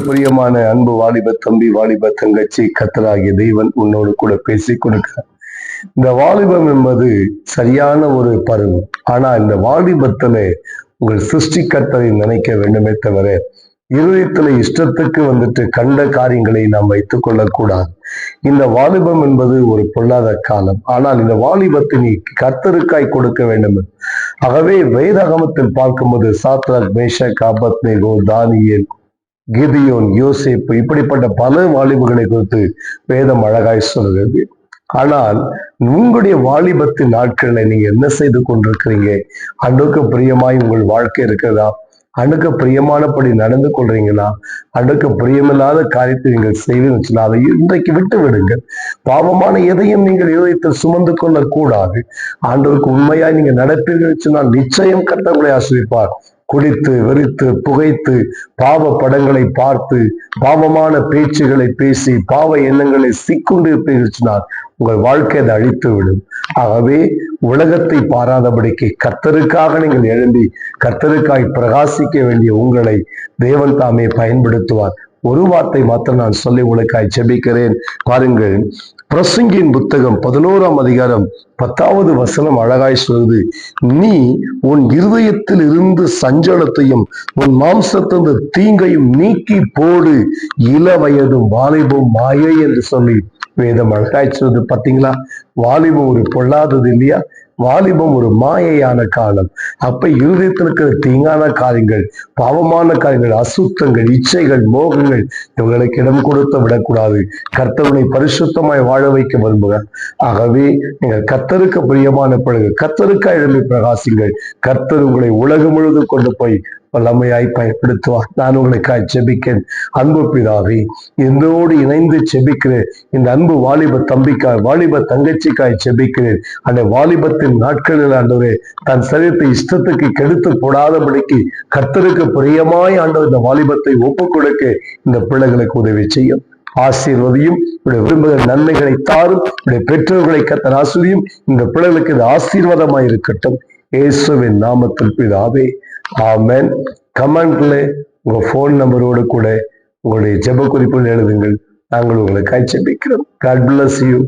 பிரியமான அன்பு வாலிப தம்பி, வாலிப தங்கச்சி, கர்த்தராகிய தெய்வன் உன்னோடு கூட பேசிக் கொடுக்கிறார். இந்த வாலிபம் என்பது சரியான ஒரு பருவம். ஆனா இந்த வாலிபத்துல உங்கள் சிருஷ்டிகர்த்தரை நினைக்க வேண்டுமே தவிர இருதயத்துல இஷ்டத்துக்கு கண்ட காரியங்களை நாம் வைத்துக் கொள்ளக்கூடாது. இந்த வாலிபம் என்பது ஒரு பொல்லாத காலம். ஆனால் இந்த வாலிபத்தை நீ கர்த்தருக்காய் கொடுக்க வேண்டும். ஆகவே வேதாகமத்தில் பார்க்கும்போது சாத்ராக், மேஷாக், ஆபேத்நேகோ, தானியேல், கிதியோன், யோசேப்பு இப்படிப்பட்ட பல வாலிபர்களை குறித்து வேதம் அழகாய் சொல்கிறது. ஆனால் உங்களுடைய வாலிபத்தின் நாட்கள்ல நீங்க என்ன செய்து கொண்டிருக்கிறீங்க? அன்றுக்கு பிரியமாய் உங்கள் வாழ்க்கை இருக்கிறதா? அன்றுக்கு பிரியமானபடி நடந்து கொள்றீங்களா? அன்றுக்கு பிரியமில்லாத காரியத்தை நீங்கள் செய்வீங்கன்னா அதை இன்றைக்கு விட்டு விடுங்கள். பாவமான எதையும் நீங்கள் இதயத்தில் சுமந்து கொள்ள கூடாது. ஆண்டவருக்கு உண்மையாய் நீங்க நடப்பீர்கள் சொன்னால் நிச்சயம் கர்த்தர் உங்களை ஆசீர்வதிப்பார். குடித்து வெறித்து புகைத்து பாவ படங்களை பார்த்து பாவமான பேச்சுகளை பேசி பாவ எண்ணங்களை சிக்குண்டு இருப்பீர்கள் உங்கள் வாழ்க்கை அதை அழித்து விடும். ஆகவே உலகத்தை பாராதபடிக்கு கர்த்தருக்காக நீங்கள் எழும்பி கர்த்தருக்காய் பிரகாசிக்க வேண்டிய உங்களை தேவன் தாமே பயன்படுத்துவார். ஒரு வார்த்தை மாத்திரம் நான் சொல்லி உங்களுக்காய் ஜெபிக்கிறேன். பாருங்கள், பிரசங்கியின் புத்தகம் 11ஆம் அதிகாரம் 10வது வசனம் அழகாய் சொல்லுது, நீ உன் இருதயத்தில் இருந்து சஞ்சலத்தையும் உன் மாம்சத்திலிருந்து தீங்கையும் நீக்கி போடு, இள வயதும் வாலிபம் மாயை என்று சொல்லி வேதம் அழகாய் சொல்லுது. பார்த்தீங்களா? வாலிபம் ஒரு பொல்லாதது இல்லையா? வாலிபம் ஒரு மாயையான காலம். அப்ப இருதயத்தில் இருக்கிற தீங்கான காரியங்கள், பாவமான காரியங்கள், அசுத்தங்கள், இச்சைகள், மோகங்கள் இவங்களுக்கு இடம் கொடுத்து விடக்கூடாது. கர்த்தருனை பரிசுத்தமாய் வாழ வைக்க விரும்புகிறார். ஆகவே நீங்கள் கர்த்தருக்கு பிரியமான பிறகு கர்த்தருக்காய் எழுப்பி பிரகாசிங்கள். கர்த்தர் உங்களை உலகம் முழுவதும் கொண்டு போய் வல்லமையாய் பயன்படுத்துவார். நான் உங்களுக்காய் ஜெபிக்கிறேன். அன்பு பிதாவே, என்னோடு இணைந்து ஜெபிக்கிறேன். இந்த அன்பு வாலிப தம்பிக்காய், வாலிப தங்கச்சிக்காய் ஜெபிக்கிறேன். அந்த வாலிபத்தின் நாட்களில் ஆண்டவரே தன் சரீரத்தை இஷ்டத்துக்கு கெடுத்து போடாதபடிக்கு கர்த்தருக்கு பிரியமாய் ஆண்டவர் இந்த வாலிபத்தை ஒப்புக் கொடுக்க இந்த பிள்ளைகளுக்கு உதவி செய்யும். ஆசீர்வதியும், விரும்புகிற நன்மைகளை தாரும். பெற்றோர்களை கர்த்தர் ஆசீர்வதியும். இந்த பிள்ளைகளுக்கு இது ஆசீர்வாதமாய் இருக்கட்டும். இயேசுவின் நாமத்தில் பிதாவே, ஆமென். கமெண்ட்ல உங்க போன் நம்பரோடு கூட உங்களுடைய ஜெப குறிப்புகள் எழுதுங்கள். நாங்கள் உங்களுக்காய் ஜெபிக்கிறோம். God bless you.